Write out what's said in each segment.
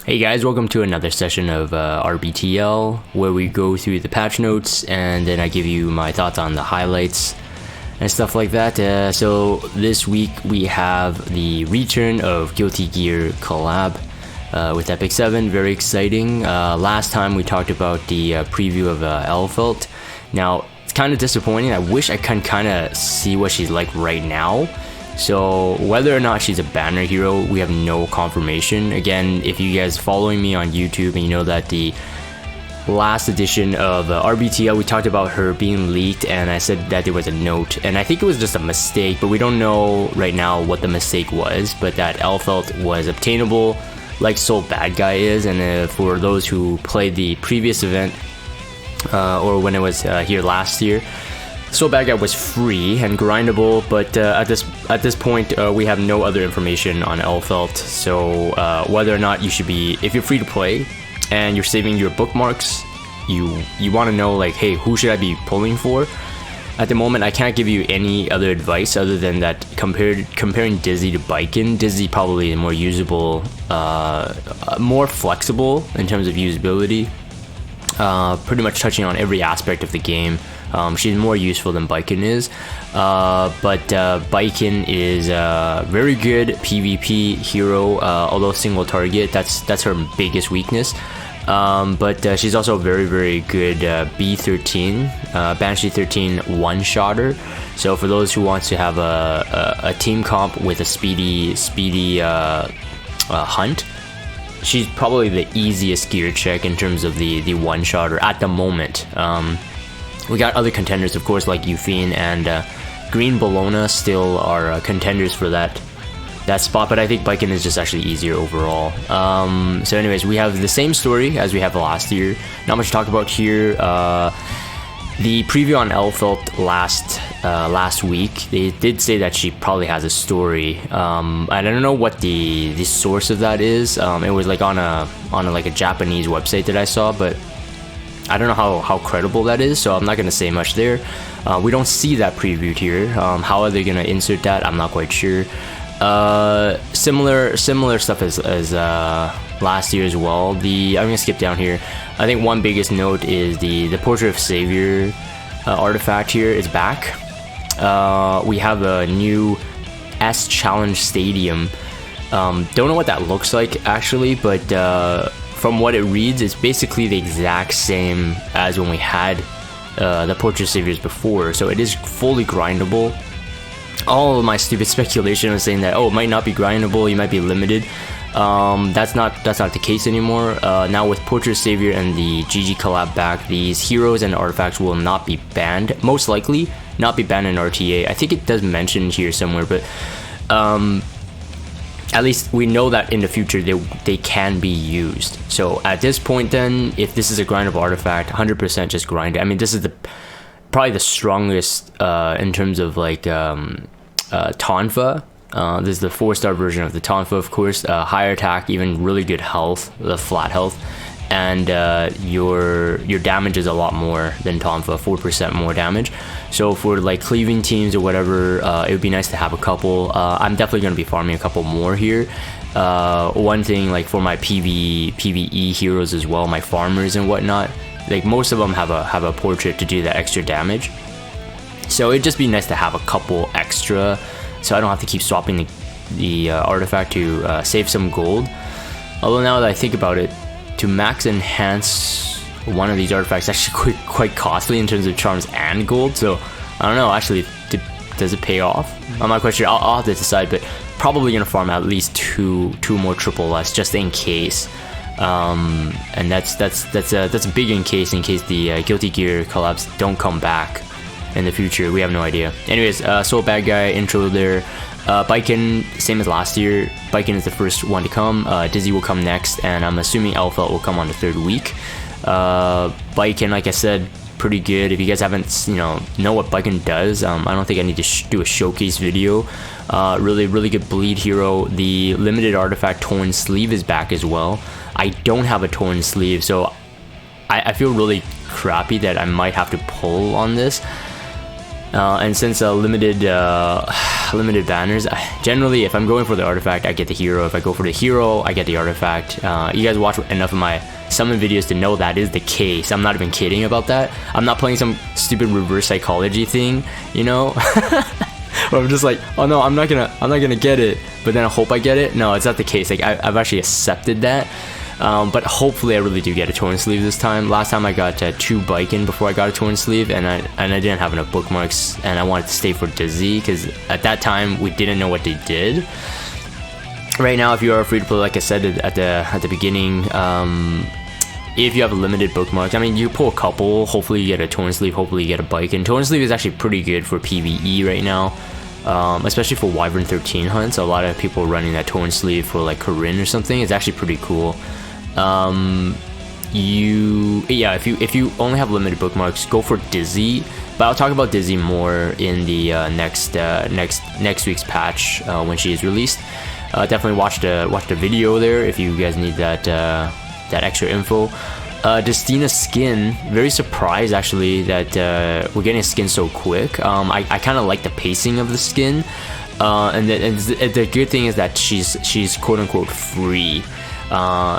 Hey guys, welcome to another session of RBTL, where we go through the patch notes and then I give you my thoughts on the highlights and stuff like that. So this week we have the return of Guilty Gear Collab with Epic 7, very exciting. Last time we talked about the preview of Elfelt. Now, it's kind of disappointing. I wish I can kind of see what she's like right now. So whether or not she's a banner hero, we have no confirmation. Again, if you guys following me on YouTube and you know that the last edition of RBTL, we talked about her being leaked and I said that there was a note and I think it was just a mistake, but we don't know right now what the mistake was, but that Elfelt was obtainable like Soul Bad Guy is. And for those who played the previous event or when it was here last year, Soul Bad Guy was free and grindable, but at this point we have no other information on Elfelt. So whether or not you should be, if you're free to play and you're saving your bookmarks, you want to know like, hey, who should I be pulling for? At the moment, I can't give you any other advice other than that comparing Dizzy to Baiken. Dizzy probably more usable, more flexible in terms of usability. Pretty much touching on every aspect of the game. She's more useful than Baiken is, but Baiken is a very good PvP hero, although single target, that's her biggest weakness. But she's also a very good B13, Banshee 13 one-shotter. So for those who want to have a team comp with a speedy hunt, she's probably the easiest gear check in terms of the one-shotter at the moment. We got other contenders, of course, like Euphine and Green Bologna still are contenders for that spot, but I think Baiken is just actually easier overall. So anyways, we have the same story as we have last year. Not much to talk about here. The preview on Elfelt last week, they did say that she probably has a story. I don't know what the source of that is. It was like on a Japanese website that I saw, but I don't know how credible that is, so I'm not gonna say much there. We don't see that previewed here. How are they gonna insert that? I'm not quite sure. Similar stuff as last year as well. I'm gonna skip down here. I think one biggest note is the Portrait of Savior artifact here is back. We have a new S Challenge Stadium. Don't know what that looks like actually, but from what it reads, it's basically the exact same as when we had the Portrait of Saviors before, so it is fully grindable. All of my stupid speculation was saying that, oh, it might not be grindable, you might be limited. That's not the case anymore. Now with Portrait of Savior and the GG collab back, these heroes and artifacts will not be banned. Most likely not be banned in RTA. I think it does mention here somewhere, but at least we know that in the future they can be used. So at this point then, if this is a grindable artifact, 100% just grind it. I mean, this is probably the strongest in terms of like Tonfa. This is the 4-star version of the Tonfa, of course. Higher attack, even really good health, the flat health, and your damage is a lot more than Tonfa, 4% more damage. So for like cleaving teams or whatever, it would be nice to have a couple. I'm definitely going to be farming a couple more here. One thing, like for my PvE heroes as well, my farmers and whatnot, like most of them have a portrait to do that extra damage. So it'd just be nice to have a couple extra, so I don't have to keep swapping the artifact to save some gold. Although now that I think about it, to max enhance one of these artifacts is actually quite costly in terms of charms and gold. So I don't know, actually, does it pay off? I'm not quite sure. I'll have to decide, but probably gonna farm at least two more triple S just in case. And that's a big in case the Guilty Gear collabs don't come back in the future. We have no idea. Anyways, Soul Bad Guy intro there. Baiken, same as last year. Baiken is the first one to come. Dizzy will come next, and I'm assuming Elfelt will come on the 3rd week. Baiken, like I said, pretty good. If you guys haven't know what Baiken does, I don't think I need to do a showcase video. Really good bleed hero. The limited artifact Torn Sleeve is back as well. I don't have a Torn Sleeve, so I feel really crappy that I might have to pull on this. And since limited banners, generally if I'm going for the artifact, I get the hero. If I go for the hero, I get the artifact. You guys watch enough of my summon videos to know that is the case. I'm not even kidding about that. I'm not playing some stupid reverse psychology thing, you know. Where I'm just like, oh no, I'm not gonna get it, but then I hope I get it. No, it's not the case. Like I've actually accepted that. But hopefully I really do get a torn sleeve this time. Last time I got 2 Biken before I got a torn sleeve, and I didn't have enough bookmarks, and I wanted to stay for Dizzy because at that time we didn't know what they did. Right now, if you are free to play, like I said at the beginning, if you have a limited bookmarks, I mean, you pull a couple. Hopefully you get a torn sleeve. Hopefully you get a Biken. Torn sleeve is actually pretty good for PvE right now. Especially for Wyvern 13 hunts. A lot of people running that torn sleeve for like Corinne or something. It's actually pretty cool. If you only have limited bookmarks, go for Dizzy. But I'll talk about Dizzy more in the next week's patch when she is released. Definitely watch the video there if you guys need that extra info. Destina's skin, very surprised actually that we're getting a skin so quick. I kind of like the pacing of the skin, and the good thing is that she's quote-unquote free.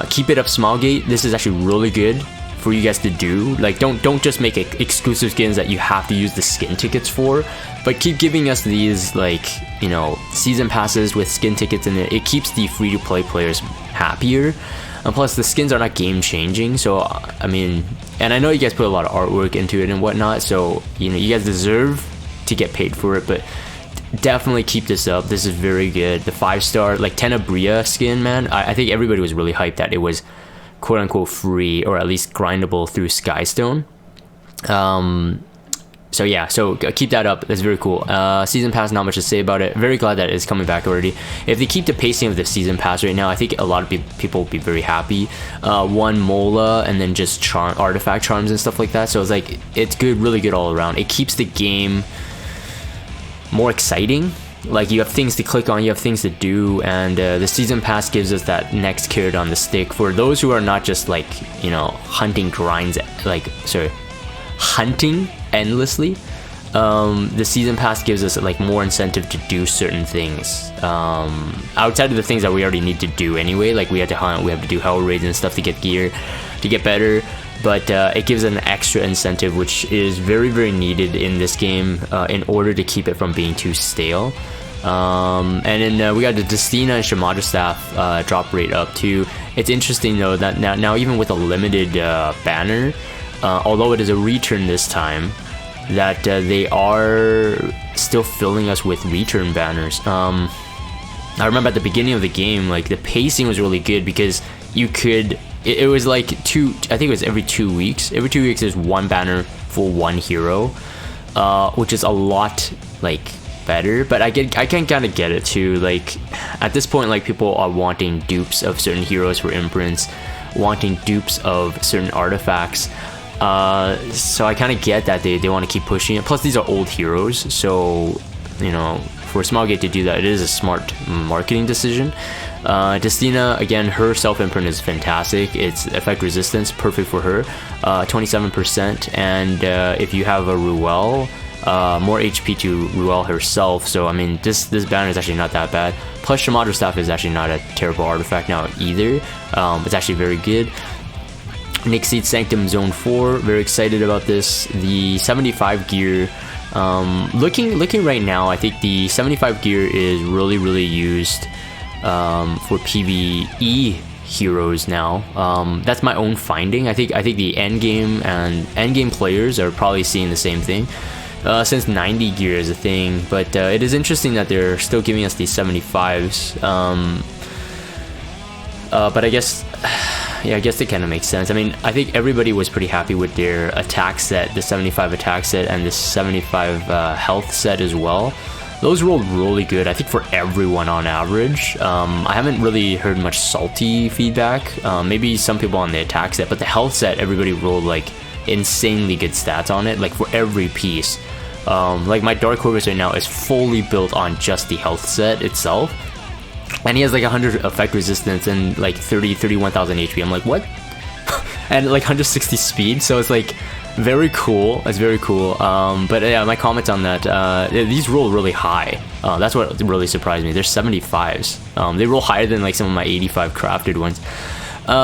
Keep it up, Smilegate. This is actually really good for you guys to do. Like don't just make exclusive skins that you have to use the skin tickets for, but keep giving us these, like, you know, season passes with skin tickets in it. It keeps the free-to-play players happier. And plus, the skins are not game-changing, so, I mean, and I know you guys put a lot of artwork into it and whatnot, so, you know, you guys deserve to get paid for it, but definitely keep this up. This is very good. The 5-star, like, Tenebria skin, man, I think everybody was really hyped that it was quote-unquote free, or at least grindable through Skystone. So yeah, so keep that up. That's very cool. Season pass, not much to say about it. Very glad that it's coming back already. If they keep the pacing of the season pass right now, I think a lot of people will be very happy. One Mola, and then just artifact charms and stuff like that. So it's like, it's good, really good all around. It keeps the game more exciting. Like, you have things to click on, you have things to do, and the season pass gives us that next carrot on the stick for those who are not just, like, you know, hunting endlessly. The season pass gives us like more incentive to do certain things outside of the things that we already need to do anyway. Like, we have to hunt, we have to do hell raids and stuff to get gear, to get better, but it gives an extra incentive, which is very, very needed in this game in order to keep it from being too stale. And then we got the Destina and Shamadra staff drop rate up too. It's interesting though that now even with a limited banner, although it is a return this time, that they are still filling us with return banners. I remember at the beginning of the game, like, the pacing was really good because you could, it was like I think it was every 2 weeks. Every 2 weeks there's one banner for one hero, which is a lot, like, better. But I can kind of get it too. Like, at this point, like, people are wanting dupes of certain heroes for imprints, wanting dupes of certain artifacts. So I kind of get that they want to keep pushing it. Plus, these are old heroes, so, you know, for Smilegate to do that, it is a smart marketing decision. Destina, again, her self-imprint is fantastic. It's effect resistance, perfect for her, 27%. And if you have a Ruel, more HP to Ruel herself. So, I mean, this banner is actually not that bad. Plus, Shamadra staff is actually not a terrible artifact now either. It's actually very good. Nixie's Sanctum Zone 4, very excited about this. The 75 gear, looking right now, I think the 75 gear is really, really used for PvE heroes now. That's my own finding. I think the endgame players are probably seeing the same thing. Since 90 gear is a thing, but it is interesting that they're still giving us these 75s. But I guess, yeah, I guess it kind of makes sense. I mean, I think everybody was pretty happy with their attack set, the 75 attack set and the 75 health set as well. Those rolled really good, I think, for everyone on average. I haven't really heard much salty feedback. Maybe some people on the attack set, but the health set, everybody rolled like insanely good stats on it, like for every piece. Like, my Dark Corvus right now is fully built on just the health set itself. And he has like 100 effect resistance and like 31,000 HP. I'm like, what? And like 160 speed. So it's like, very cool. It's very cool. But yeah, my comments on that, these roll really high. That's what really surprised me. They're 75s. They roll higher than like some of my 85 crafted ones.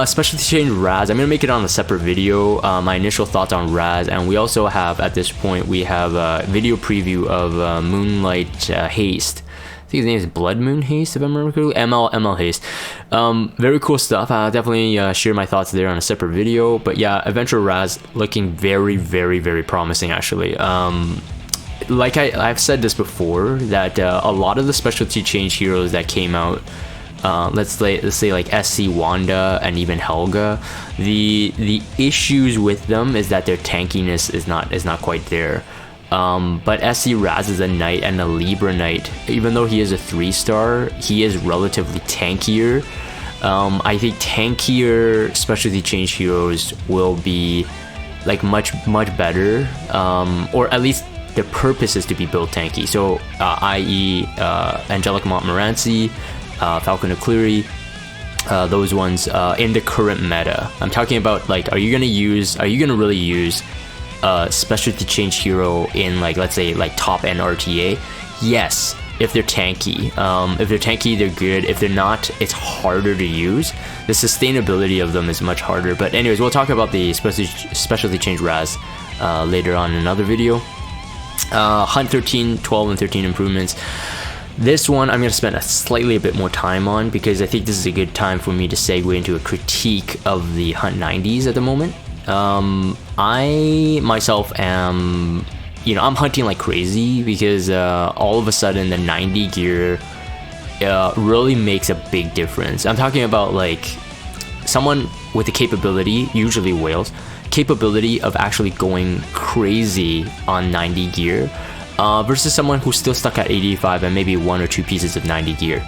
Specialty change Raz. I'm gonna make it on a separate video. My initial thoughts on Raz, and we also have at this point we have a video preview of Moonlight Haste. I think his name is Blood Moon Haste, if I remember correctly. ML Haste. Very cool stuff. I'll definitely share my thoughts there on a separate video. But yeah, Adventure Raz looking very, very, very promising actually. Like I've said this before, that a lot of the specialty change heroes that came out, let's say like SC Wanda and even Helga, the issues with them is that their tankiness is not quite there. But SC Raz is a knight and a Libra knight. Even though he is a 3-star, he is relatively tankier. I think tankier specialty change heroes will be like much better, or at least the purpose is to be built tanky. So i.e. Angelica Montmorency, Falcon O'Cleary, those ones in the current meta. I'm talking about like, are you gonna really use specialty change hero in like, let's say like top end RTA? Yes, if they're tanky. If they're tanky, they're good. If they're not, it's harder to use. The sustainability of them is much harder. But anyways, we'll talk about the specialty change Raz later on in another video. Hunt 13, 12 and 13 improvements. This one I'm going to spend a bit more time on, because I think this is a good time for me to segue into a critique of the Hunt 90s at the moment. I myself am, I'm hunting like crazy, because all of a sudden the 90 gear really makes a big difference. I'm talking about like someone with the capability, usually whales, capability of actually going crazy on 90 gear versus someone who's still stuck at 85 and maybe 1 or 2 pieces of 90 gear.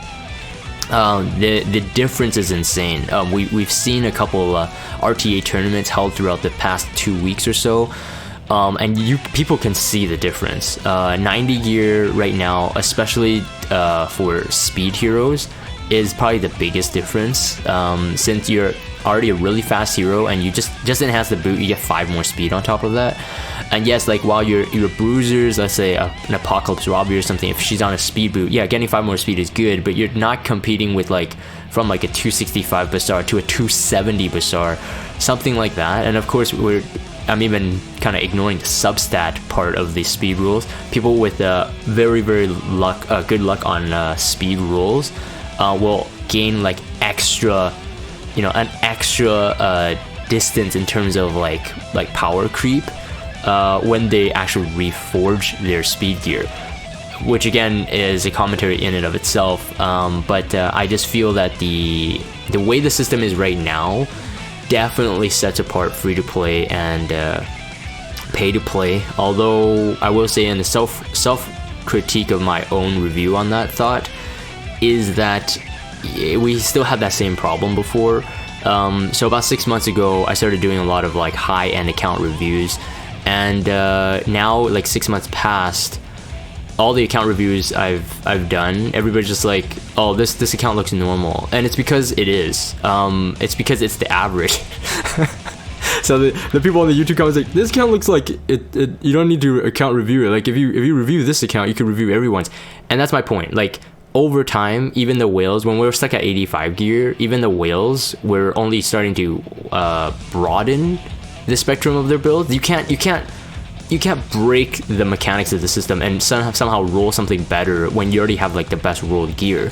The difference is insane. We've seen a couple RTA tournaments held throughout the past 2 weeks or so, and people can see the difference. 90 gear right now, especially for speed heroes, is probably the biggest difference. Since you're already a really fast hero and you just enhance the boot, you get 5 more speed on top of that. And yes, like while your bruisers, let's say an Apocalypse Robbie or something, if she's on a speed boot, yeah, getting 5 more speed is good, but you're not competing with like from like a 265 Bassar to a 270 Bassar, something like that. And of course, I'm even kind of ignoring the substat part of the speed rules. People with very good luck on speed rules will gain like extra, an extra distance in terms of like power creep when they actually reforge their speed gear, which again is a commentary in and of itself. But I just feel that the way the system is right now definitely sets apart free to play and pay to play. Although I will say, in the self critique of my own review on that thought, is that we still had that same problem before. So about 6 months ago, I started doing a lot of like high-end account reviews, and now like 6 months past, all the account reviews I've done, everybody's just like, oh, this account looks normal, and it's because it is. It's because it's the average. So the people on the YouTube comments like, this account looks like it. You don't need to account review it. Like if you review this account, you can review everyone's, and that's my point. Like, over time, even the whales, when we were stuck at 85 gear, even the whales were only starting to broaden the spectrum of their builds. You can't break the mechanics of the system and somehow roll something better when you already have like the best rolled gear.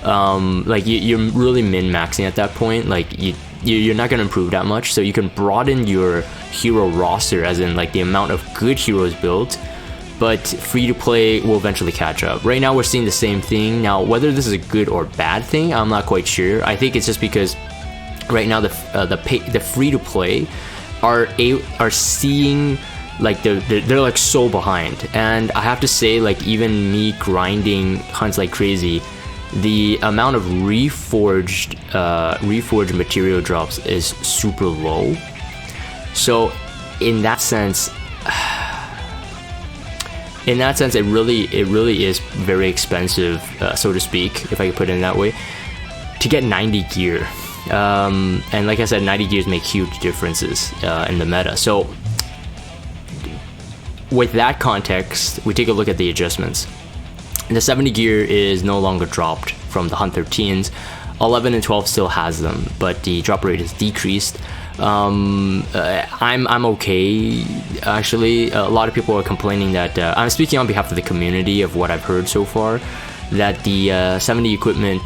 Like you're really min-maxing at that point. Like you're not going to improve that much, so you can broaden your hero roster, as in like the amount of good heroes built, but free to play will eventually catch up. Right now we're seeing the same thing. Now, whether this is a good or bad thing, I'm not quite sure. I think it's just because right now the free to play are seeing like they're like so behind, and I have to say, like, even me grinding hunts like crazy, the amount of reforged material drops is super low. So in that sense, it really is very expensive, so to speak, if I could put it in that way, to get 90 gear. And like I said, 90 gears make huge differences in the meta. So with that context, we take a look at the adjustments. The 70 gear is no longer dropped from the Hunt 13s. 11 and 12 still has them, but the drop rate is decreased. I'm okay, actually. A lot of people are complaining that I'm speaking on behalf of the community of what I've heard so far, that the 70 equipment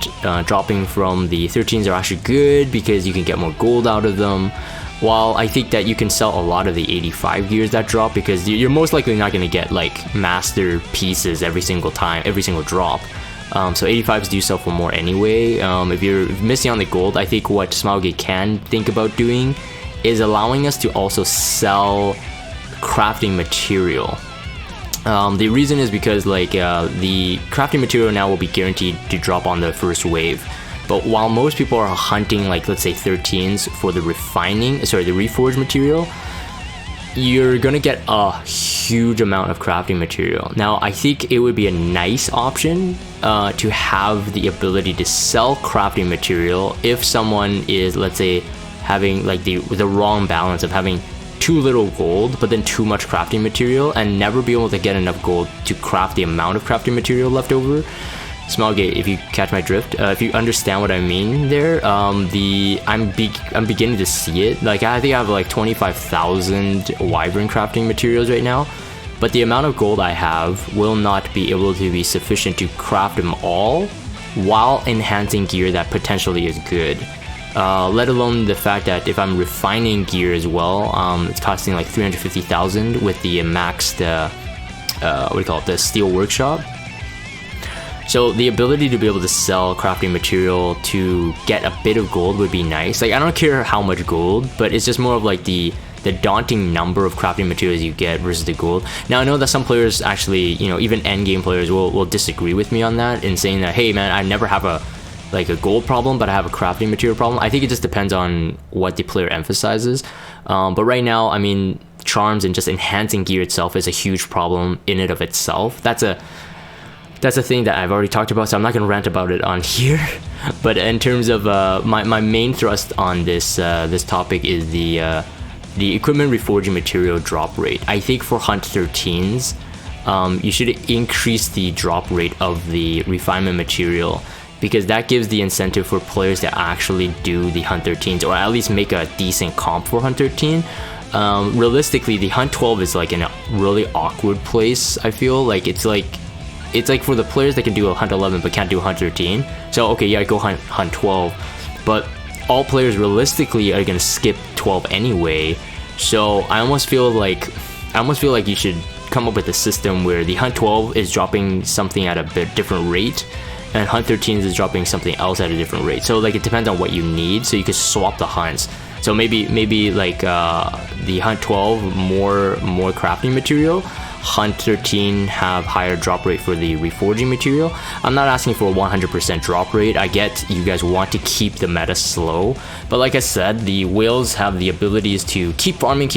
dropping from the 13s are actually good because you can get more gold out of them. While I think that you can sell a lot of the 85 gears that drop, because you're most likely not going to get like master pieces every single time, every single drop. So 85s do sell for more anyway. If you're missing on the gold, I think what Smilegate can think about doing is allowing us to also sell crafting material. The reason is because like the crafting material now will be guaranteed to drop on the first wave. But while most people are hunting like, let's say 13s for the the Reforge material, you're gonna get a huge amount of crafting material. Now, I think it would be a nice option to have the ability to sell crafting material if someone is, let's say, having like the wrong balance of having too little gold but then too much crafting material and never be able to get enough gold to craft the amount of crafting material left over. Smilegate, if you catch my drift, if you understand what I mean there, I'm beginning to see it. Like, I think I have like 25,000 wyvern crafting materials right now, but the amount of gold I have will not be able to be sufficient to craft them all while enhancing gear that potentially is good. Let alone the fact that if I'm refining gear as well, it's costing like 350,000 with the maxed, the steel workshop. So the ability to be able to sell crafting material to get a bit of gold would be nice. Like, I don't care how much gold, but it's just more of like the daunting number of crafting materials you get versus the gold. Now, I know that some players actually, even endgame players will disagree with me on that in saying that, hey man, I never have a gold problem, but I have a crafting material problem. I think it just depends on what the player emphasizes. But right now, I mean, charms and just enhancing gear itself is a huge problem in and of itself. That's a thing that I've already talked about, so I'm not going to rant about it on here. But in terms of my main thrust on this topic is the equipment reforging material drop rate. I think for Hunt 13s, you should increase the drop rate of the refinement material, because that gives the incentive for players to actually do the Hunt 13s, or at least make a decent comp for Hunt 13. Realistically, the Hunt 12 is like in a really awkward place. I feel like it's like for the players that can do a Hunt 11 but can't do a Hunt 13. So okay, yeah, go Hunt 12, but all players realistically are gonna skip 12 anyway. So I almost feel like you should come up with a system where the Hunt 12 is dropping something at a bit different rate, and Hunt 13s is dropping something else at a different rate. So like, it depends on what you need, so you could swap the hunts. So maybe like the Hunt 12 more crafting material, Hunt 13 have higher drop rate for the reforging material. I'm not asking for a 100% drop rate. I get you guys want to keep the meta slow, but like I said, the whales have the abilities to keep farming,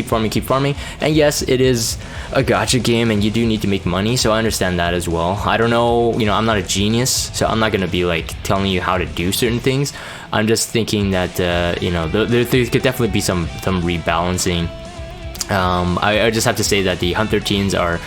and yes, it is a gacha game and you do need to make money, so I understand that as well. I don't know, I'm not a genius, so I'm not gonna be like telling you how to do certain things. I'm just thinking that there could definitely be some rebalancing. I just have to say that the Hunt 13s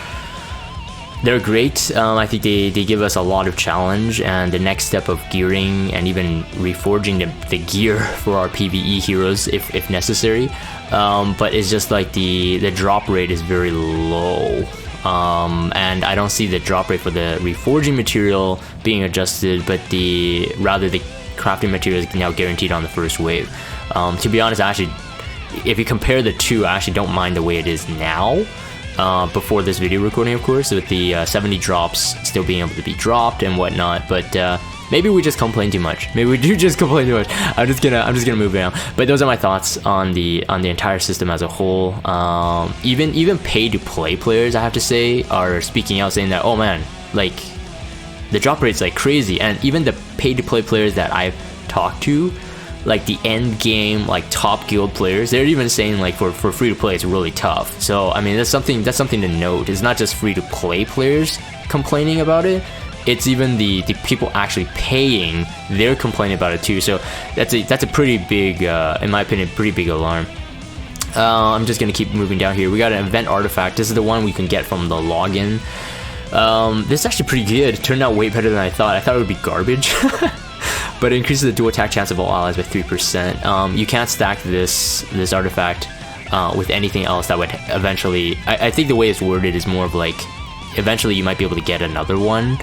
they're great. I think they give us a lot of challenge, and the next step of gearing and even reforging the gear for our PvE heroes if necessary. But it's just like the drop rate is very low. And I don't see the drop rate for the reforging material being adjusted, but rather the crafting material is now guaranteed on the first wave. To be honest, actually, if you compare the two, I actually don't mind the way it is now, before this video recording, of course, with the 70 drops still being able to be dropped and whatnot. But maybe we just complain too much. Maybe we do just complain too much. I'm just gonna move down. But those are my thoughts on the entire system as a whole. Even pay to play players, I have to say, are speaking out, saying that, oh man, like the drop rate's like crazy. And even the pay to play players that I've talked to, like the end game, like top guild players, they're even saying like for free to play it's really tough. So I mean, that's something to note. It's not just free to play players complaining about it, it's even the people actually paying, they're complaining about it too. So that's a pretty big, in my opinion, pretty big alarm. I'm just gonna keep moving down here. We got an event artifact. This is the one we can get from the login. This is actually pretty good. It turned out way better than I thought. I thought it would be garbage. But it increases the dual attack chance of all allies by 3%. You can't stack this artifact with anything else that would eventually... I think the way it's worded is more of like, eventually you might be able to get another one,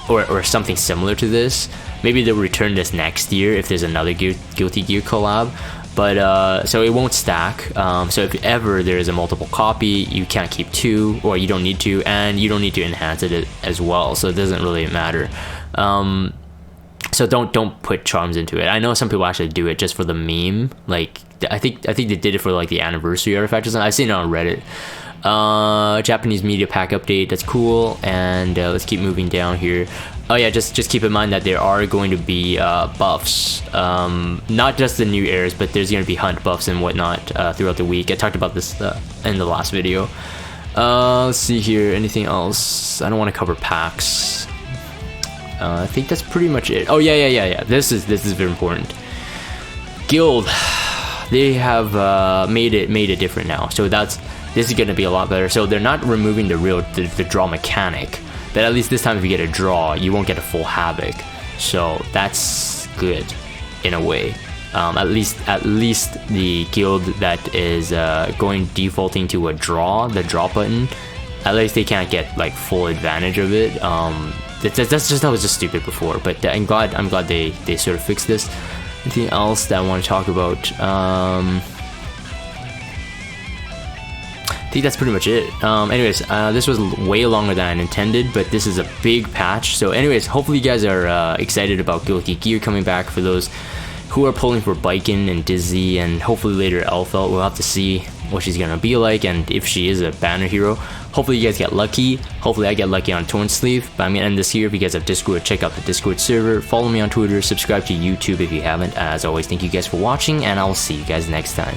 or something similar to this. Maybe they'll return this next year if there's another Guilty Gear collab. But, so it won't stack. So if ever there is a multiple copy, you can't keep 2, or you don't need to, and you don't need to enhance it as well, so it doesn't really matter. So don't put charms into it. I know some people actually do it just for the meme. Like, I think they did it for like the anniversary artifact or something. I've seen it on Reddit. Japanese media pack update, that's cool. And let's keep moving down here. Oh yeah, just keep in mind that there are going to be buffs, not just the new airs, but there's going to be hunt buffs and whatnot throughout the week. I talked about this in the last video. Let's see here, anything else? I don't want to cover packs. I think that's pretty much it. Oh yeah. This is very important. Guild, they have made it different now. So this is gonna be a lot better. So they're not removing the draw mechanic, but at least this time if you get a draw, you won't get a full havoc. So that's good in a way. At least the guild that is defaulting to a draw, the draw button, at least they can't get like full advantage of it. That was just stupid before, but I'm glad they sort of fixed this. Anything else that I want to talk about? I think that's pretty much it. Anyways, this was way longer than I intended, but this is a big patch. So anyways, hopefully you guys are excited about Guilty Gear coming back. For those who are pulling for Biken and Dizzy, and hopefully later Elfelt, we'll have to see what she's gonna be like, and if she is a banner hero. Hopefully you guys get lucky. Hopefully I get lucky on Torn Sleeve. But I'm gonna end this here. If you guys have Discord, check out the Discord server. Follow me on Twitter. Subscribe to YouTube if you haven't. As always, thank you guys for watching, and I'll see you guys next time.